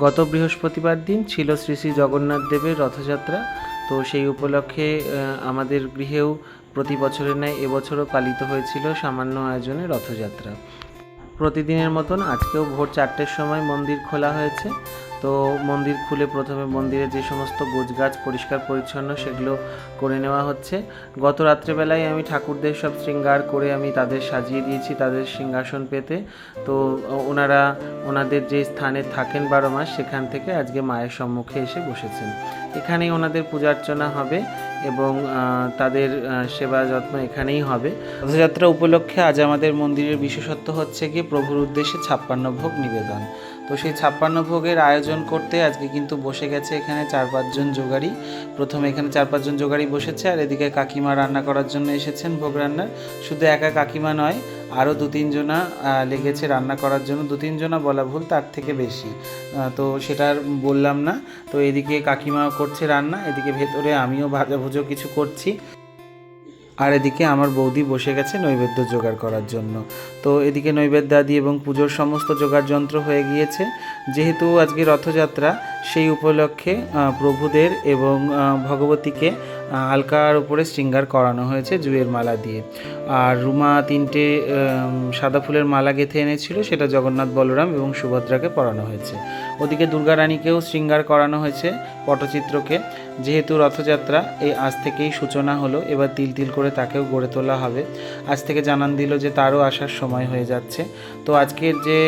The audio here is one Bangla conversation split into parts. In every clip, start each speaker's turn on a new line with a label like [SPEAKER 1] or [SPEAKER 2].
[SPEAKER 1] গত বৃহস্পতিবার দিন ছিল শ্রী শ্রী জগন্নাথ দেবের রথযাত্রা। তো সেই উপলক্ষে আমাদের গৃহেও প্রতি বছরের ন্যায় এবছরও পালিত হয়েছিল সামান্য আয়োজনে রথযাত্রা। প্রতিদিনের মতন আজকেও ভোর 4টের সময় মন্দির খোলা হয়েছে। তো মন্দির খুলে প্রথমে মন্দিরে যে সমস্ত গোছগাছ পরিষ্কার পরিচ্ছন্ন সেগুলো করে নেওয়া হচ্ছে। গত রাত্রেবেলায় আমি ঠাকুরদের সব শৃঙ্গার করে আমি তাদের সাজিয়ে দিয়েছি তাদের সিংহাসন পেতে। তো ওনারা ওনাদের যে স্থানে থাকেন 12 মাস সেখান থেকে আজকে মায়ের সম্মুখে এসে বসেছেন। এখানেই ওনাদের পূজা অর্চনা হবে এবং তাদের সেবা যত্ন এখানেই হবে। রথযাত্রা উপলক্ষে আজ আমাদের মন্দিরের বিশেষত্ব হচ্ছে গিয়ে প্রভুর উদ্দেশ্যে 56 ভোগ নিবেদন। তো সেই 56 ভোগের আয়োজন করতে আজকে কিন্তু বসে গেছে এখানে 4-5 জন যোগাড়ি। প্রথমে এখানে 4-5 জন যোগাড়ি বসেছে, আর এদিকে কাকিমা রান্না করার জন্য এসেছেন ভোগ রান্নার। শুধু একা কাকিমা নয়, আরও 2-3 জনা লেগেছে রান্না করার জন্য। 2-3 জনা বলা ভুল, তার থেকে বেশি, তো সেটা আর বললাম না। তো এদিকে কাকিমা করছে রান্না, এদিকে ভেতরে আমিও ভাজাভুজো কিছু করছি, আর এদিকে আমার বৌদি বসে গেছে নৈবেদ্য জোগাড় করার জন্য। তো এদিকে নৈবেদ্যাদি এবং পুজোর সমস্ত জোগাড় যন্ত্র হয়ে গিয়েছে। যেহেতু আজকে রথযাত্রা, সেই উপলক্ষে প্রভুদের এবং ভগবতীকে আলকার উপরে শৃঙ্গার করানো হয়েছে জুঁয়ের মালা দিয়ে। আর রুমা 3টে সাদা ফুলের মালা গেঁথে এনেছিল, সেটা জগন্নাথ, বলরাম এবং সুভদ্রাকে পরানো হয়েছে। ওদিকে দুর্গা রানীকেও শৃঙ্গার করানো হয়েছে পটচিত্রকে। যেহেতু রথযাত্রা এই আজ থেকেই সূচনা হলো, এবার তিল তিল করে তাকেও গড়ে তোলা হবে। আজ থেকে জানান দিল যে তারও আসার সময় হয়ে যাচ্ছে। তো আজকের যে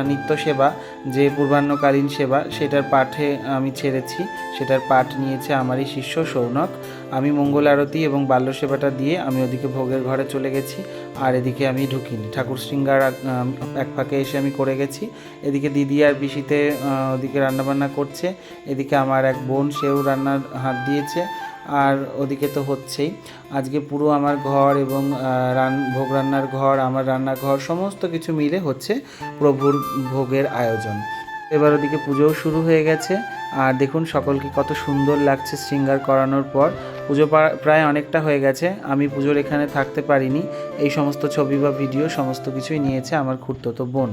[SPEAKER 1] নিত্য সেবা, যে পূর্বাহ্নকালীন সেবা, সেটার পাঠে আমি ছেড়েছি। সেটার পাঠ নিয়েছে আমারই শিষ্য সৌনক। আমি মঙ্গল আরতি এবং বাল্য সেবাটা দিয়ে আমি ওদিকে ভোগের ঘরে চলে গেছি, আর এদিকে আমি ঢুকিনি। ঠাকুর শৃঙ্গার এক ফাঁকে এসে আমি করে গেছি। এদিকে দিদি আর পিসিতে ওদিকে রান্নাবান্না করছে। এদিকে আমার এক বোন, সেও রান্নার হাত দিয়েছে। আর ওদিকে তো হচ্ছেই। আজকে পুরো আমার ঘর এবং ভোগ রান্নার ঘর, আমার রান্নাঘর, সমস্ত কিছু মিলে হচ্ছে প্রভুর ভোগের আয়োজন। এবার ওদিকে পুজোও শুরু হয়ে গেছে। আর দেখুন সকলকে কত সুন্দর লাগছে শৃঙ্গার করানোর পর। পুজো প্রায় অনেকটা হয়ে গেছে। আমি পুজোর এখানে থাকতে পারিনি। এই সমস্ত ছবি বা ভিডিও সমস্ত কিছুই নিয়েছে আমার খুড়তুতো বোন।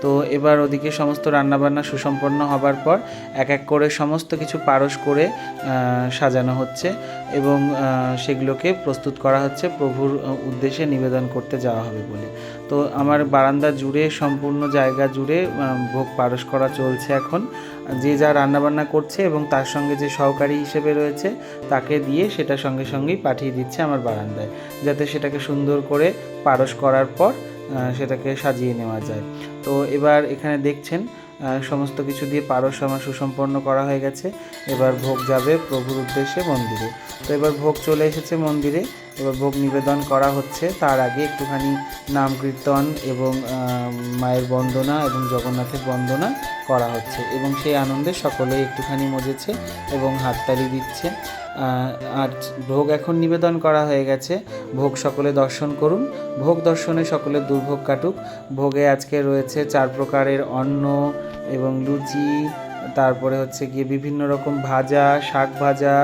[SPEAKER 1] তো এবার ওদিকে সমস্ত রান্নাবান্না সুসম্পন্ন হবার পর এক এক করে সমস্ত কিছু পারস করে সাজানো হচ্ছে এবং সেগুলোকে প্রস্তুত করা হচ্ছে প্রভুর উদ্দেশ্যে নিবেদন করতে যাওয়া হবে বলে। তো আমার বারান্দা জুড়ে, সম্পূর্ণ জায়গা জুড়ে ভোগ পারস করা চলছে এখন। যে যা রান্নাবান্না করছে এবং তার সঙ্গে যে সহকারী হিসেবে রয়েছে তাকে দিয়ে সেটা সঙ্গে সঙ্গেই পাঠিয়ে দিচ্ছে আমার বারান্দায়, যাতে সেটাকে সুন্দর করে পারস করার পর সেটাকে সাজিয়ে নেওয়া যায়। তো এবার এখানে দেখছেন সমস্ত কিছু দিয়ে পারস আমার সুসম্পন্ন করা হয়ে গেছে। এবার ভোগ যাবে প্রভুর উদ্দেশ্যে মন্দিরে। তো এবার ভোগ চলে এসেছে মন্দিরে, এবার ভোগ নিবেদন করা হচ্ছে। তার আগে একটুখানি নাম কীর্তন এবং মায়ের বন্দনা এবং জগন্নাথের বন্দনা করা হচ্ছে এবং সেই আনন্দে সকলেই একটুখানি মজেছে এবং হাততালি দিচ্ছে। আর ভোগ এখন নিবেদন করা হয়ে গেছে। ভোগ সকলে দর্শন করুন। ভোগ দর্শনে সকলের দুর্ভোগ কাটুক। ভোগে আজকে রয়েছে 4 প্রকারের অন্ন এবং লুচি, তারপরে হচ্ছে গিয়ে বিভিন্ন রকম ভাজা, শাক ভাজা,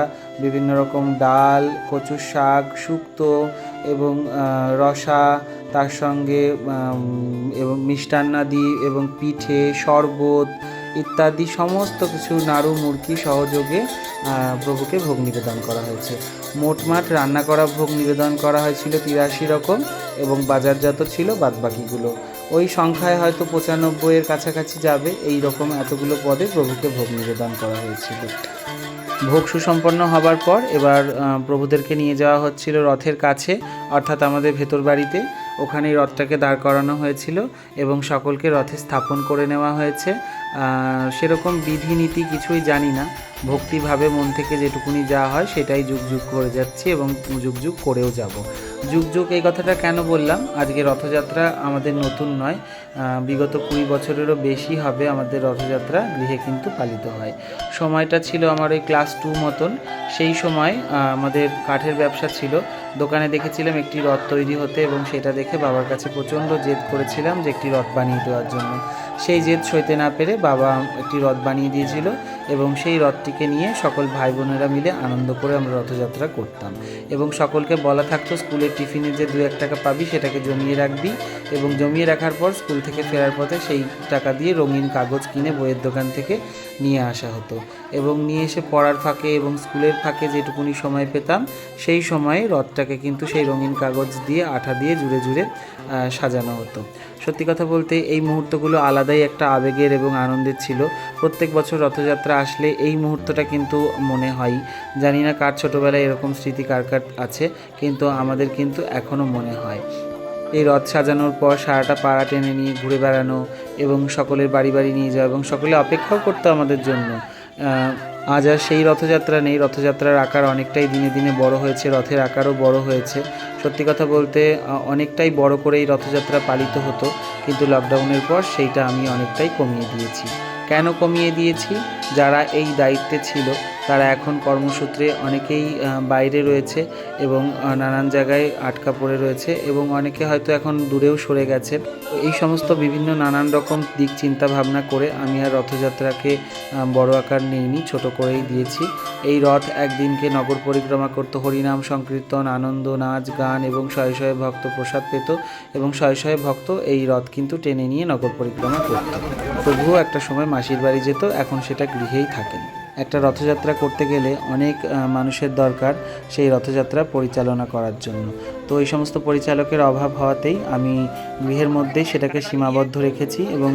[SPEAKER 1] বিভিন্ন রকম ডাল, কচুর শাক, শুক্তো এবং রসা, তার সঙ্গে এবং মিষ্টান্নাদি এবং পিঠে, শরবত ইত্যাদি সমস্ত কিছু নাড়ু মুরকি সহযোগে প্রভুকে ভোগ নিবেদন করা হয়েছে। মোটমাট রান্না করা ভোগ নিবেদন করা হয়েছিল 83 রকম এবং বাজারজাত ছিল বাদবাকিগুলো। ওই সংখ্যায় হয়তো 95-এর কাছাকাছি যাবে। এই রকম এতগুলো পদে প্রভুকে ভোগ নিবেদন করা হয়েছিল। ভোগ সুসম্পন্ন হবার পর এবার প্রভুদেরকে নিয়ে যাওয়া হচ্ছিল রথের কাছে, অর্থাৎ আমাদের ভেতর বাড়িতে। ওখানেই রথটাকে দাঁড় করানো হয়েছিল এবং সকলকে রথে স্থাপন করে নেওয়া হয়েছে। সেরকম বিধিনীতি কিছুই জানি না, ভক্তিভাবে মন থেকে যেটুকুনি যা হয় সেটাই যুগ যুগ করে যাচ্ছি এবং যুগ যুগ করেও যাব। যুগ যুগ এই কথাটা কেন বললাম? আজকে রথযাত্রা আমাদের নতুন নয়, বিগত 20 বছরেরও বেশি হবে আমাদের রথযাত্রা গৃহে কিন্তু পালিত হয়। সময়টা ছিল আমার ওই ক্লাস 2 মতন। সেই সময় আমাদের কাঠের ব্যবসা ছিল। দোকানে দেখেছিলাম একটি রথ তৈরি হতে এবং সেটা দেখে বাবার কাছে প্রচণ্ড জেদ করেছিলাম যে একটি রথ বানিয়ে দেওয়ার জন্য।
[SPEAKER 2] সেই জেদ সইতে না পেরে বাবা একটি রথ বানিয়ে দিয়েছিল এবং সেই রথটিকে নিয়ে সকল ভাই বোনেরা মিলে আনন্দ করে আমরা রথযাত্রা করতাম। এবং সকলকে বলা থাকতো স্কুলের টিফিনে যে 2-1 টাকা পাবি সেটাকে জমিয়ে রাখবি, এবং জমিয়ে রাখার পর স্কুল থেকে ফেরার পথে সেই টাকা দিয়ে রঙিন কাগজ কিনে বইয়ের দোকান থেকে নিয়ে আসা হতো। এবং নিয়ে এসে পড়ার ফাঁকে এবং স্কুলের ফাঁকে যেটুকুনি সময় পেতাম সেই সময়ে রথটাকে কিন্তু সেই রঙিন কাগজ দিয়ে আঠা দিয়ে জুড়ে জুড়ে সাজানো হতো। সত্যি কথা বলতে এই মুহূর্তগুলো আলাদাই একটা আবেগের এবং আনন্দের ছিল। প্রত্যেক বছর রথযাত্রা আসলে এই মুহূর্তটা কিন্তু মনে হয়। জানি না কার ছোটোবেলায় এরকম স্মৃতি কার কার আছে, কিন্তু আমাদের কিন্তু এখনও মনে হয়। এই রথ সাজানোর পর সারাটা পাড়া টেনে নিয়ে ঘুরে বেড়ানো এবং সকলের বাড়ি বাড়ি নিয়ে যাওয়া, এবং সকলে অপেক্ষাও করতো আমাদের জন্য। আজ আর সেই রথযাত্রা নেই। রথযাত্রার আকার অনেকটাই দিনে দিনে বড় হয়েছে, রথের আকারও বড় হয়েছে। সত্যি কথা বলতে অনেকটাই বড় করে এই রথযাত্রা পালিত হতো, কিন্তু লকডাউনের পর সেইটা আমি অনেকটাই কমিয়ে দিয়েছি। কেন কমিয়ে দিয়েছি? যারা এই দায়িত্বে ছিল তারা এখন কর্মসূত্রে অনেকেই বাইরে রয়েছে এবং নানান জায়গায় আটকা পড়ে রয়েছে, এবং অনেকে হয়তো এখন দূরেও সরে গেছে। এই সমস্ত বিভিন্ন নানান রকম দিক চিন্তা ভাবনা করে আমি আর রথযাত্রাকে বড় আকার নিইনি, ছোট করেই দিয়েছি। এই রথ একদিনকে নগর পরিক্রমা করতো, হরিনাম সংকীর্তন, আনন্দ, নাচ, গান, এবং শয়ে শয়ে ভক্ত প্রসাদ পেত, এবং শয়ে শয়ে ভক্ত এই রথ কিন্তু টেনে নিয়ে নগর পরিক্রমা করত। প্রভুও একটা সময় মাসির বাড়ি যেত, এখন সেটা গৃহেই থাকেন। একটা রথযাত্রা করতে গেলে অনেক মানুষের দরকার সেই রথযাত্রা পরিচালনা করার জন্য। তো এই সমস্ত পরিচালকের অভাব হওয়াতেই আমি গৃহের মধ্যেই সেটাকে সীমাবদ্ধ রেখেছি, এবং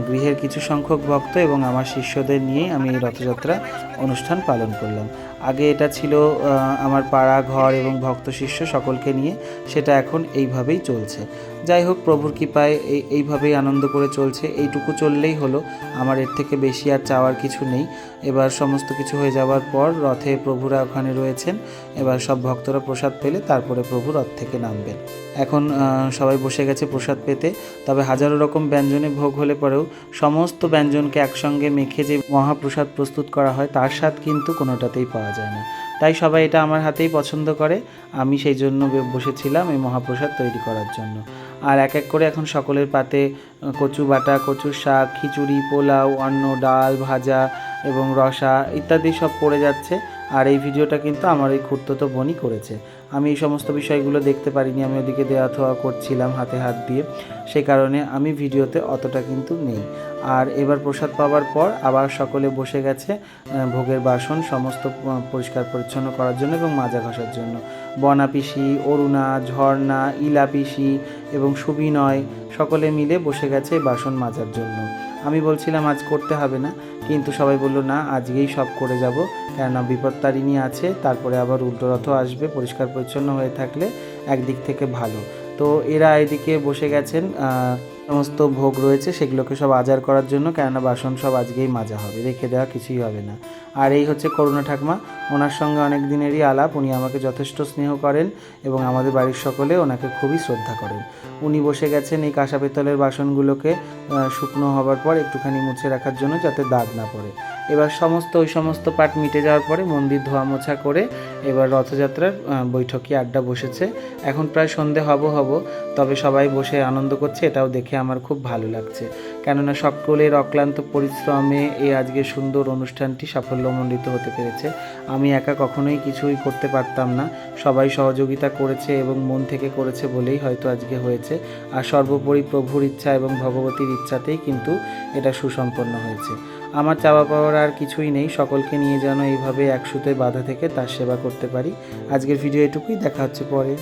[SPEAKER 2] গৃহের কিছু সংখ্যক ভক্ত এবং আমার শিষ্যদের নিয়েই আমি এই রথযাত্রা অনুষ্ঠান পালন করলাম। আগে এটা ছিল আমার পাড়া ঘর এবং ভক্ত শিষ্য সকলকে নিয়ে, সেটা এখন এইভাবেই চলছে। যাই হোক, প্রভুর কৃপায় এইভাবেই আনন্দ করে চলছে। এইটুকু চললেই হলো, আমার এর থেকে বেশি আর চাওয়ার কিছু নেই। এবার সমস্ত কিছু হয়ে যাওয়ার পর রথে প্রভুরা ওখানে রয়েছেন, এবার সব ভক্তরা প্রসাদ পেলে তারপরে প্রভু রথ থেকে নামবেন। এখন সবাই বসে গেছে প্রসাদ পেতে। তবে হাজারো রকম ব্যঞ্জনে ভোগ হলে পরেও সমস্ত ব্যঞ্জনকে একসঙ্গে মেখে যে মহাপ্রসাদ প্রস্তুত করা হয় তার স্বাদ কিন্তু কোনোটাতেই পাওয়া যায় না। তাই সবাই এটা আমার হাতেই পছন্দ করে। আমি সেই জন্য বসেছিলাম এই মহাপ্রসাদ তৈরি করার জন্য। আর এক এক করে এখন সকলের পাতে কচু বাটা, কচুর শাক, খিচুড়ি, পোলাও, অন্ন, ডাল, ভাজা এবং রসা ইত্যাদি সব পড়ে যাচ্ছে। আর এই ভিডিওটা কিন্তু আমার এই খুড়তুতো বোনই করেছে। আমি এই সমস্ত বিষয়গুলো দেখতে পারিনি, আমি ওদিকে দেওয়া থোয়া করছিলাম হাতে হাত দিয়ে, সেই কারণে আমি ভিডিওতে অতটা কিন্তু নেই। আর এবার প্রসাদ পাওয়ার পর আবার সকলে বসে গেছে ভোগের বাসন সমস্ত পরিষ্কার পরিচ্ছন্ন করার জন্য এবং মাজা ঘষার জন্য। বনা পিসি, অরুণা, ঝর্ণা, ইলা পিসি এবং সুবিনয় সকলে মিলে বসে গেছে বাসন মাজার জন্য। আমি বলছিলাম আজ করতে হবে না, কিন্তু সবাই বলল না, আজকেই সব করে যাব, কেননা বিপত্তারিণী আছে, তারপরে আবার উল্টোরথও আসবে। পরিষ্কার পরিচ্ছন্ন হয়ে থাকলে একদিক থেকে ভালো। তো এরা এদিকে বসে গেছেন, সমস্ত ভোগ রয়েছে সেগুলোকে সব আজার করার জন্য, কেননা বাসন সব আজকেই মাজা হবে, রেখে দেওয়া কিছুই হবে না। আর এই হচ্ছে করুণা ঠাকমা, ওনার সঙ্গে অনেক দিনেরই আলাপ। উনি আমাকে যথেষ্ট স্নেহ করেন এবং আমাদের বাড়ির সকলে ওনাকে খুবই শ্রদ্ধা করেন। উনি বসে গেছেন এই কাঁসা পেতলের বাসনগুলোকে শুকনো হবার পর একটুখানি মুছে রাখার জন্য, যাতে দাগ না পড়ে। এবার ওই সমস্ত পাট মিটে যাওয়ার পরে মন্দির ধোয়া মোছা করে এবার রথযাত্রার বৈঠকি আড্ডা বসেছে। এখন প্রায় সন্ধে হব, তবে সবাই বসে আনন্দ করছে, এটাও দেখে আমার খুব ভালো লাগছে। কেননা সকলের অক্লান্ত পরিশ্রমে এই আজকে সুন্দর অনুষ্ঠানটি সাফল্যমণ্ডিত হতে পেরেছে। আমি একা কখনোই কিছুই করতে পারতাম না, সবাই সহযোগিতা করেছে এবং মন থেকে করেছে বলেই হয়তো আজকে হয়েছে। আর সর্বোপরি প্রভুর ইচ্ছা এবং ভগবতীর ইচ্ছাতেই কিন্তু এটা সুসম্পন্ন হয়েছে। আমার চাওয়া পাওয়ার আর কিছুই নেই, সকলকে নিয়ে যেন এইভাবে এক সুতোয় বাঁধা থেকে তার সেবা করতে পারি। আজকের ভিডিও এটুকুই, দেখা হচ্ছে পরে।